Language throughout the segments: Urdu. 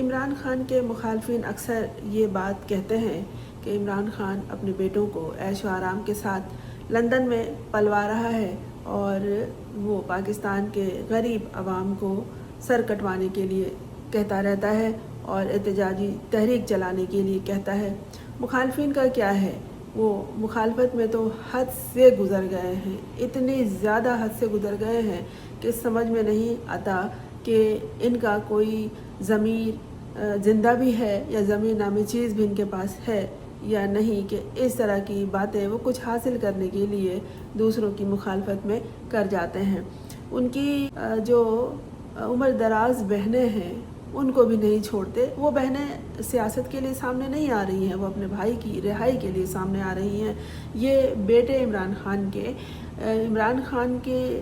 عمران خان کے مخالفین اکثر یہ بات کہتے ہیں کہ عمران خان اپنے بیٹوں کو عیش و آرام کے ساتھ لندن میں پلوا رہا ہے اور وہ پاکستان کے غریب عوام کو سر کٹوانے کے لیے کہتا رہتا ہے اور احتجاجی تحریک چلانے کے لیے کہتا ہے۔ مخالفین کا کیا ہے، وہ مخالفت میں تو حد سے گزر گئے ہیں، اتنی زیادہ حد سے گزر گئے ہیں کہ سمجھ میں نہیں آتا کہ ان کا کوئی ضمیر زندہ بھی ہے یا ضمیر نامی چیز بھی ان کے پاس ہے یا نہیں، کہ اس طرح کی باتیں وہ کچھ حاصل کرنے کے لیے دوسروں کی مخالفت میں کر جاتے ہیں۔ ان کی جو عمر دراز بہنیں ہیں ان کو بھی نہیں چھوڑتے۔ وہ بہنیں سیاست کے لیے سامنے نہیں آ رہی ہیں، وہ اپنے بھائی کی رہائی کے لیے سامنے آ رہی ہیں۔ یہ بیٹے عمران خان کے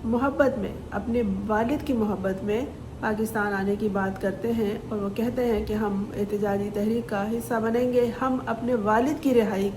محبت میں، اپنے والد کی محبت میں پاکستان آنے کی بات کرتے ہیں اور وہ کہتے ہیں کہ ہم احتجاجی تحریک کا حصہ بنیں گے، ہم اپنے والد کی رہائی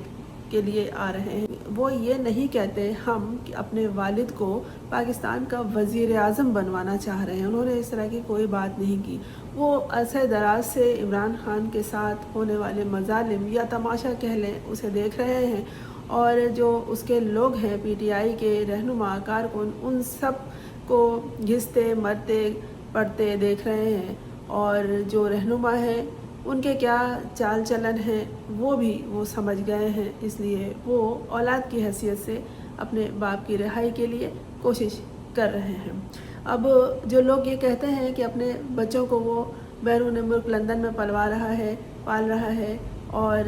کے لیے آ رہے ہیں۔ وہ یہ نہیں کہتے ہم کہ اپنے والد کو پاکستان کا وزیر اعظم بنوانا چاہ رہے ہیں، انہوں نے اس طرح کی کوئی بات نہیں کی۔ وہ عرصہ دراز سے عمران خان کے ساتھ ہونے والے مظالم یا تماشا کہہ لیں اسے دیکھ رہے ہیں، اور جو اس کے لوگ ہیں پی ٹی آئی کے رہنما کارکن، ان سب کو گھستے مرتے پڑتے دیکھ رہے ہیں، اور جو رہنما ہیں ان کے کیا چال چلن ہیں وہ سمجھ گئے ہیں۔ اس لیے وہ اولاد کی حیثیت سے اپنے باپ کی رہائی کے لیے کوشش کر رہے ہیں۔ اب جو لوگ یہ کہتے ہیں کہ اپنے بچوں کو وہ بیرون ملک لندن میں پلوا رہا ہے، پال رہا ہے اور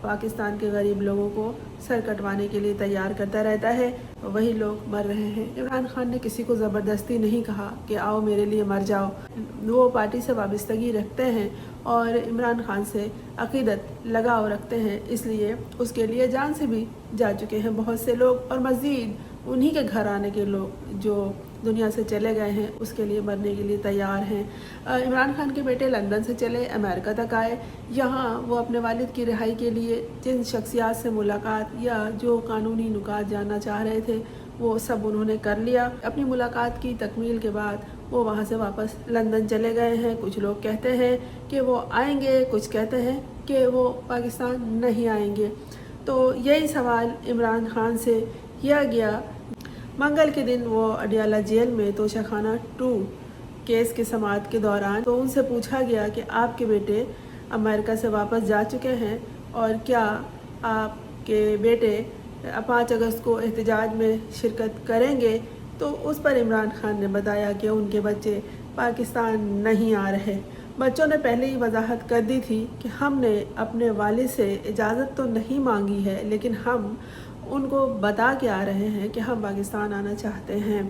پاکستان کے غریب لوگوں کو سر کٹوانے کے لیے تیار کرتا رہتا ہے، وہی لوگ مر رہے ہیں۔ عمران خان نے کسی کو زبردستی نہیں کہا کہ آؤ میرے لیے مر جاؤ۔ وہ پارٹی سے وابستگی رکھتے ہیں اور عمران خان سے عقیدت لگاؤ رکھتے ہیں، اس لیے اس کے لیے جان سے بھی جا چکے ہیں بہت سے لوگ، اور مزید انہی کے گھر آنے کے لوگ جو دنیا سے چلے گئے ہیں اس کے لیے مرنے کے لیے تیار ہیں۔ عمران خان کے بیٹے لندن سے چلے امریکہ تک آئے، یہاں وہ اپنے والد کی رہائی کے لیے جن شخصیات سے ملاقات یا جو قانونی نکات جاننا چاہ رہے تھے وہ سب انہوں نے کر لیا۔ اپنی ملاقات کی تکمیل کے بعد وہ وہاں سے واپس لندن چلے گئے ہیں۔ کچھ لوگ کہتے ہیں کہ وہ آئیں گے، کچھ کہتے ہیں کہ وہ پاکستان نہیں آئیں گے۔ تو یہی سوال عمران خان سے کیا گیا۔ منگل کے دن وہ اڈیالہ جیل میں توشہ خانہ 2 کیس کی سماعت کے دوران تو ان سے پوچھا گیا کہ آپ کے بیٹے امریکہ سے واپس جا چکے ہیں اور کیا آپ کے بیٹے 5 اگست کو احتجاج میں شرکت کریں گے، تو اس پر عمران خان نے بتایا کہ ان کے بچے پاکستان نہیں آ رہے۔ بچوں نے پہلے ہی وضاحت کر دی تھی کہ ہم نے اپنے والد سے اجازت تو نہیں مانگی ہے، لیکن ہم ان کو بتا کے آ رہے ہیں کہ ہم پاکستان آنا چاہتے ہیں۔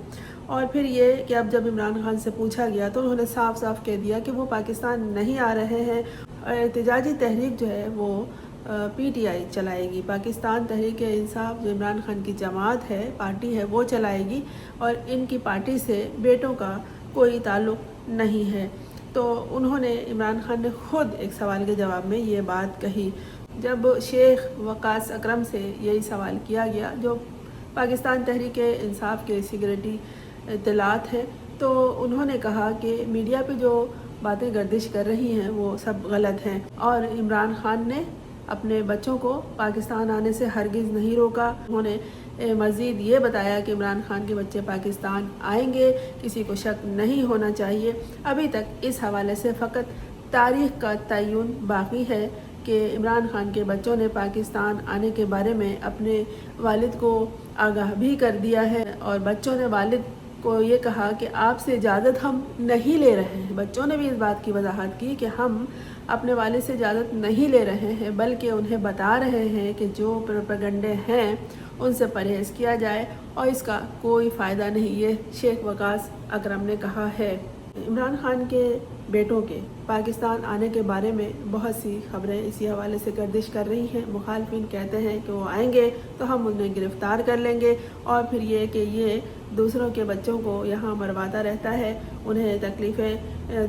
اور پھر یہ کہ اب جب عمران خان سے پوچھا گیا تو انہوں نے صاف صاف کہہ دیا کہ وہ پاکستان نہیں آ رہے ہیں، اور احتجاجی تحریک جو ہے وہ پی ٹی آئی چلائے گی، پاکستان تحریک انصاف جو عمران خان کی جماعت ہے، پارٹی ہے، وہ چلائے گی، اور ان کی پارٹی سے بیٹوں کا کوئی تعلق نہیں ہے۔ تو انہوں نے، عمران خان نے خود ایک سوال کے جواب میں یہ بات کہی جب شیخ وقاص اکرم سے یہی سوال کیا گیا، جو پاکستان تحریک انصاف کے سیکریٹری اطلاعات ہیں، تو انہوں نے کہا کہ میڈیا پہ جو باتیں گردش کر رہی ہیں وہ سب غلط ہیں، اور عمران خان نے اپنے بچوں کو پاکستان آنے سے ہرگز نہیں روکا۔ انہوں نے مزید یہ بتایا کہ عمران خان کے بچے پاکستان آئیں گے، کسی کو شک نہیں ہونا چاہیے۔ ابھی تک اس حوالے سے فقط تاریخ کا تعین باقی ہے کہ عمران خان کے بچوں نے پاکستان آنے کے بارے میں اپنے والد کو آگاہ بھی کر دیا ہے، اور بچوں نے والد کو یہ کہا کہ آپ سے اجازت ہم نہیں لے رہے ہیں۔ بچوں نے بھی اس بات کی وضاحت کی کہ ہم اپنے والد سے اجازت نہیں لے رہے ہیں، بلکہ انہیں بتا رہے ہیں کہ جو پروپیگنڈے ہیں ان سے پرہیز کیا جائے اور اس کا کوئی فائدہ نہیں، یہ شیخ وقاص اکرم نے کہا ہے۔ عمران خان کے بیٹوں کے پاکستان آنے کے بارے میں بہت سی خبریں اسی حوالے سے گردش کر رہی ہیں۔ مخالفین کہتے ہیں کہ وہ آئیں گے تو ہم انہیں گرفتار کر لیں گے، اور پھر یہ کہ یہ دوسروں کے بچوں کو یہاں مرواتا رہتا ہے، انہیں تکلیفیں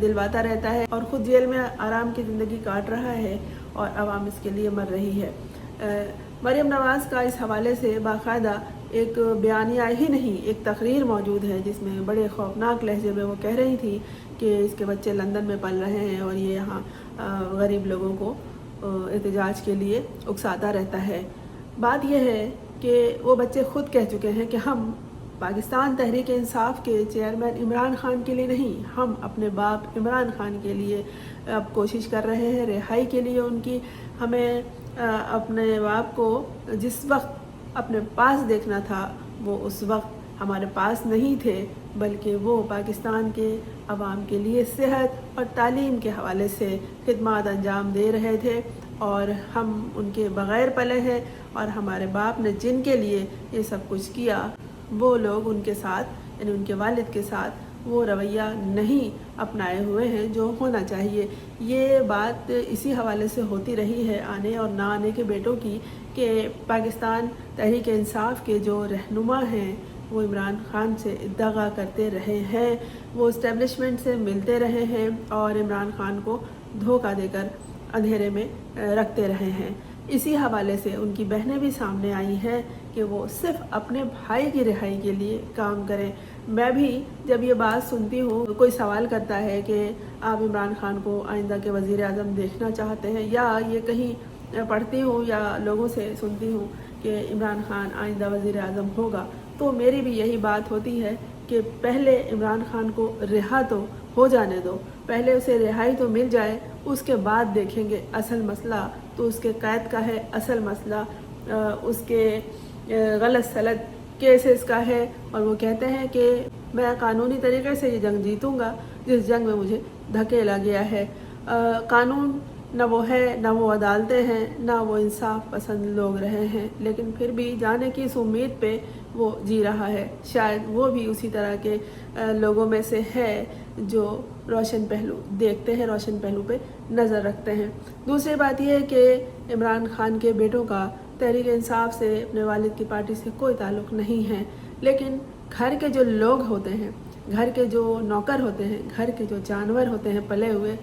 دلواتا رہتا ہے، اور خود جیل میں آرام کی زندگی کاٹ رہا ہے اور عوام اس کے لیے مر رہی ہے۔ مریم نواز کا اس حوالے سے باقاعدہ ایک بیانیہ ہی نہیں، ایک تقریر موجود ہے جس میں بڑے خوفناک لہجے میں وہ کہہ رہی تھی کہ اس کے بچے لندن میں پل رہے ہیں اور یہ یہاں غریب لوگوں کو احتجاج کے لیے اکساتا رہتا ہے۔ بات یہ ہے کہ وہ بچے خود کہہ چکے ہیں کہ ہم پاکستان تحریک انصاف کے چیئرمین عمران خان کے لیے نہیں، ہم اپنے باپ عمران خان کے لیے اب کوشش کر رہے ہیں، رہائی کے لیے ان کی۔ ہمیں اپنے باپ کو جس وقت اپنے پاس دیکھنا تھا وہ اس وقت ہمارے پاس نہیں تھے، بلکہ وہ پاکستان کے عوام کے لیے صحت اور تعلیم کے حوالے سے خدمات انجام دے رہے تھے، اور ہم ان کے بغیر پلے ہیں، اور ہمارے باپ نے جن کے لیے یہ سب کچھ کیا وہ لوگ ان کے ساتھ، یعنی ان کے والد کے ساتھ وہ رویہ نہیں اپنائے ہوئے ہیں جو ہونا چاہیے۔ یہ بات اسی حوالے سے ہوتی رہی ہے آنے اور نہ آنے کے بیٹوں کی، کہ پاکستان تحریک انصاف کے جو رہنما ہیں وہ عمران خان سے دغا کرتے رہے ہیں، وہ اسٹیبلشمنٹ سے ملتے رہے ہیں اور عمران خان کو دھوکہ دے کر اندھیرے میں رکھتے رہے ہیں۔ اسی حوالے سے ان کی بہنیں بھی سامنے آئی ہیں کہ وہ صرف اپنے بھائی کی رہائی کے لیے کام کریں۔ میں بھی جب یہ بات سنتی ہوں، کوئی سوال کرتا ہے کہ آپ عمران خان کو آئندہ کے وزیر اعظم دیکھنا چاہتے ہیں، یا یہ کہیں پڑھتی ہوں یا لوگوں سے سنتی ہوں کہ عمران خان آئندہ وزیر اعظم ہوگا، تو میری بھی یہی بات ہوتی ہے کہ پہلے عمران خان کو رہا تو ہو جانے دو، پہلے اسے رہائی تو مل جائے، اس کے بعد دیکھیں گے۔ اصل مسئلہ تو اس کے قید کا ہے، اصل مسئلہ اس کے غلط سلط کیسز کا ہے، اور وہ کہتے ہیں کہ میں قانونی طریقے سے یہ جنگ جیتوں گا جس جنگ میں مجھے دھکیلا گیا ہے۔ قانون نہ وہ ہے، نہ وہ عدالتیں ہیں، نہ وہ انصاف پسند لوگ رہے ہیں، لیکن پھر بھی جانے کی اس امید پہ وہ جی رہا ہے۔ شاید وہ بھی اسی طرح کے لوگوں میں سے ہے جو روشن پہلو دیکھتے ہیں، روشن پہلو پہ نظر رکھتے ہیں۔ دوسری بات یہ ہے کہ عمران خان کے بیٹوں کا تحریک انصاف سے، اپنے والد کی پارٹی سے کوئی تعلق نہیں ہے، لیکن گھر کے جو لوگ ہوتے ہیں، گھر کے جو نوکر ہوتے ہیں، گھر کے جو جانور ہوتے ہیں پلے ہوئے،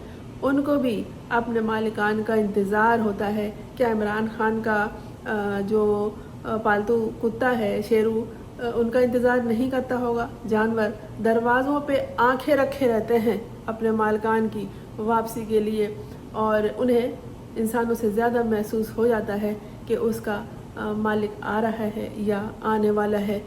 ان کو بھی اپنے مالکان کا انتظار ہوتا ہے۔ کیا عمران خان کا جو پالتو کتا ہے شیرو، ان کا انتظار نہیں کرتا ہوگا؟ جانور دروازوں پہ آنکھیں رکھے رہتے ہیں اپنے مالکان کی واپسی کے لیے، اور انہیں انسانوں سے زیادہ محسوس ہو جاتا ہے کہ اس کا مالک آ رہا ہے یا آنے والا ہے۔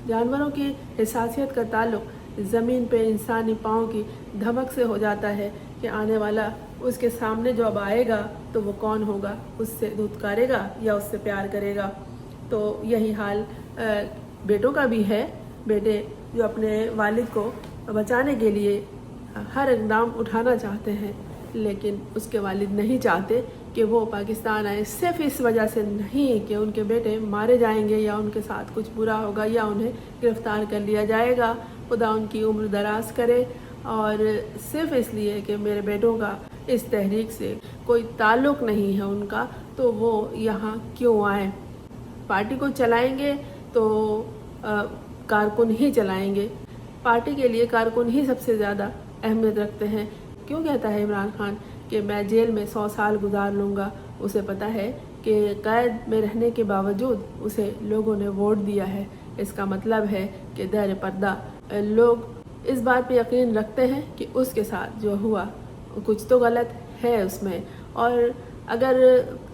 جانوروں کی حساسیت کا تعلق زمین پہ انسانی پاؤں کی دھمک سے ہو جاتا ہے کہ آنے والا اس کے سامنے جو اب آئے گا تو وہ کون ہوگا، اس سے دھتکارے گا یا اس سے پیار کرے گا۔ تو یہی حال بیٹوں کا بھی ہے۔ بیٹے جو اپنے والد کو بچانے کے لیے ہر اقدام اٹھانا چاہتے ہیں، لیکن اس کے والد نہیں چاہتے کہ وہ پاکستان آئے، صرف اس وجہ سے نہیں کہ ان کے بیٹے مارے جائیں گے یا ان کے ساتھ کچھ برا ہوگا یا انہیں گرفتار کر لیا جائے گا، خدا ان کی عمر دراز کرے، اور صرف اس لیے کہ میرے بیٹوں کا اس تحریک سے کوئی تعلق نہیں ہے ان کا، تو وہ یہاں کیوں آئیں؟ پارٹی کو چلائیں گے تو کارکن ہی چلائیں گے، پارٹی کے لیے کارکن ہی سب سے زیادہ اہمیت رکھتے ہیں۔ کیوں کہتا ہے عمران خان کہ میں جیل میں 100 سال گزار لوں گا؟ اسے پتہ ہے کہ قید میں رہنے کے باوجود اسے لوگوں نے ووٹ دیا ہے۔ اس کا مطلب ہے کہ دیر پردہ لوگ اس بات پہ یقین رکھتے ہیں کہ اس کے ساتھ جو ہوا کچھ تو غلط ہے اس میں، اور اگر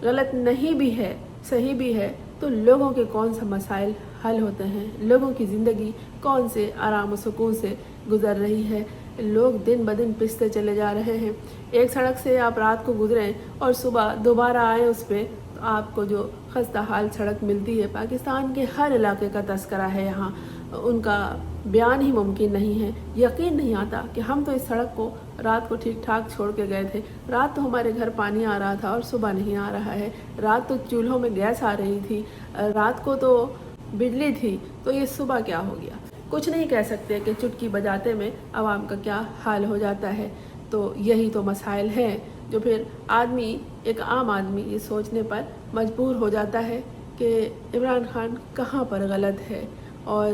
غلط نہیں بھی ہے، صحیح بھی ہے، تو لوگوں کے کون سا مسائل حل ہوتے ہیں، لوگوں کی زندگی کون سے آرام و سکون سے گزر رہی ہے۔ لوگ دن بدن پستے چلے جا رہے ہیں۔ ایک سڑک سے آپ رات کو گزریں اور صبح دوبارہ آئیں اس پہ، تو آپ کو جو خستہ حال سڑک ملتی ہے، پاکستان کے ہر علاقے کا تذکرہ ہے یہاں، ان کا بیان ہی ممکن نہیں ہے۔ یقین نہیں آتا کہ ہم تو اس سڑک کو رات کو ٹھیک ٹھاک چھوڑ کے گئے تھے، رات تو ہمارے گھر پانی آ رہا تھا اور صبح نہیں آ رہا ہے، رات تو چولہوں میں گیس آ رہی تھی، رات کو تو بجلی تھی، تو یہ صبح کیا ہو گیا؟ کچھ نہیں کہہ سکتے کہ چٹکی بجاتے میں عوام کا کیا حال ہو جاتا ہے۔ تو یہی تو مسائل ہیں جو پھر آدمی، ایک عام آدمی یہ سوچنے پر مجبور ہو جاتا ہے کہ عمران خان کہاں پر غلط ہے، اور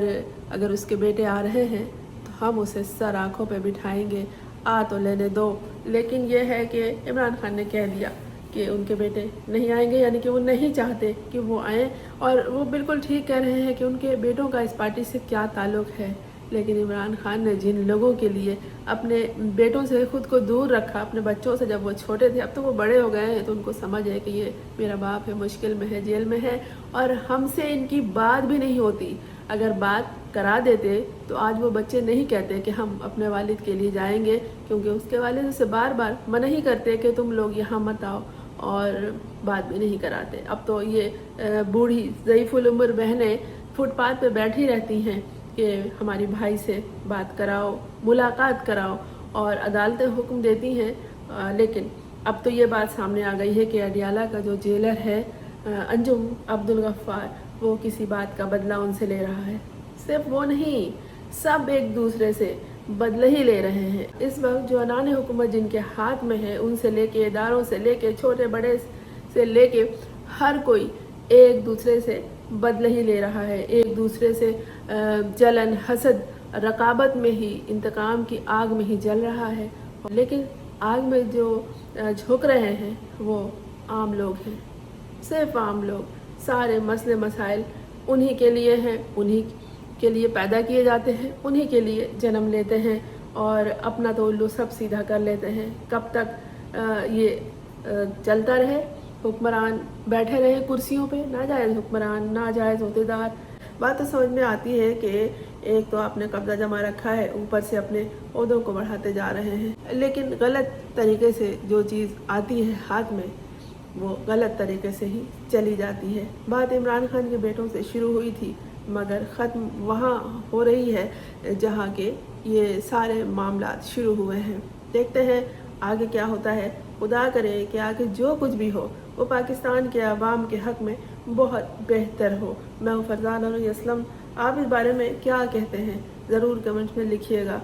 اگر اس کے بیٹے آ رہے ہیں تو ہم اسے سر آنکھوں پہ بٹھائیں گے، آ تو لینے دو۔ لیکن یہ ہے کہ عمران خان نے کہہ دیا کہ کہ ان کے بیٹے نہیں آئیں گے، یعنی کہ وہ نہیں چاہتے کہ وہ آئیں، اور وہ بالکل ٹھیک کہہ رہے ہیں کہ ان کے بیٹوں کا اس پارٹی سے کیا تعلق ہے۔ لیکن عمران خان نے جن لوگوں کے لیے اپنے بیٹوں سے خود کو دور رکھا، اپنے بچوں سے جب وہ چھوٹے تھے، اب تو وہ بڑے ہو گئے ہیں تو ان کو سمجھ ہے کہ یہ میرا باپ ہے، مشکل میں ہے، جیل میں ہے، اور ہم سے ان کی بات بھی نہیں ہوتی۔ اگر بات کرا دیتے تو آج وہ بچے نہیں کہتے کہ ہم اپنے والد کے لیے جائیں گے، کیونکہ اس کے والد اسے بار بار منع ہی کرتے کہ تم لوگ یہاں مت آؤ، اور بات بھی نہیں کراتے۔ اب تو یہ بوڑھی ضعیف العمر بہنیں فٹ پاتھ پہ بیٹھی رہتی ہیں کہ ہماری بھائی سے بات کراؤ، ملاقات کراؤ، اور عدالتیں حکم دیتی ہیں، لیکن اب تو یہ بات سامنے آ گئی ہے کہ اڈیالہ کا جو جیلر ہے انجم عبدالغفار، وہ کسی بات کا بدلہ ان سے لے رہا ہے۔ صرف وہ نہیں، سب ایک دوسرے سے بدلہ ہی لے رہے ہیں۔ اس وقت جو عنان حکومت جن کے ہاتھ میں ہے، ان سے لے کے اداروں سے لے کے چھوٹے بڑے سے لے کے ہر کوئی ایک دوسرے سے بدلہ ہی لے رہا ہے، ایک دوسرے سے جلن، حسد، رقابت میں ہی، انتقام کی آگ میں ہی جل رہا ہے۔ لیکن آگ میں جو جھک رہے ہیں وہ عام لوگ ہیں، صرف عام لوگ۔ سارے مسئلے مسائل انہی کے لیے ہیں، انہی کے لیے پیدا کیے جاتے ہیں، انہی کے لیے جنم لیتے ہیں، اور اپنا تو الو سب سیدھا کر لیتے ہیں۔ کب تک یہ چلتا رہے، حکمران بیٹھے رہے کرسیوں پہ، ناجائز حکمران، ناجائز عہدیدار۔ بات تو سمجھ میں آتی ہے کہ ایک تو آپ نے قبضہ جما رکھا ہے، اوپر سے اپنے عہدوں کو بڑھاتے جا رہے ہیں، لیکن غلط طریقے سے جو چیز آتی ہے ہاتھ میں وہ غلط طریقے سے ہی چلی جاتی ہے۔ بات عمران خان کے بیٹوں سے شروع ہوئی تھی، مگر ختم وہاں ہو رہی ہے جہاں کے یہ سارے معاملات شروع ہوئے ہیں۔ دیکھتے ہیں آگے کیا ہوتا ہے۔ خدا کرے کہ آگے جو کچھ بھی ہو وہ پاکستان کے عوام کے حق میں بہت بہتر ہو۔ میں ہوں فرزان علی اسلم، آپ اس بارے میں کیا کہتے ہیں ضرور کمنٹ میں لکھیے گا۔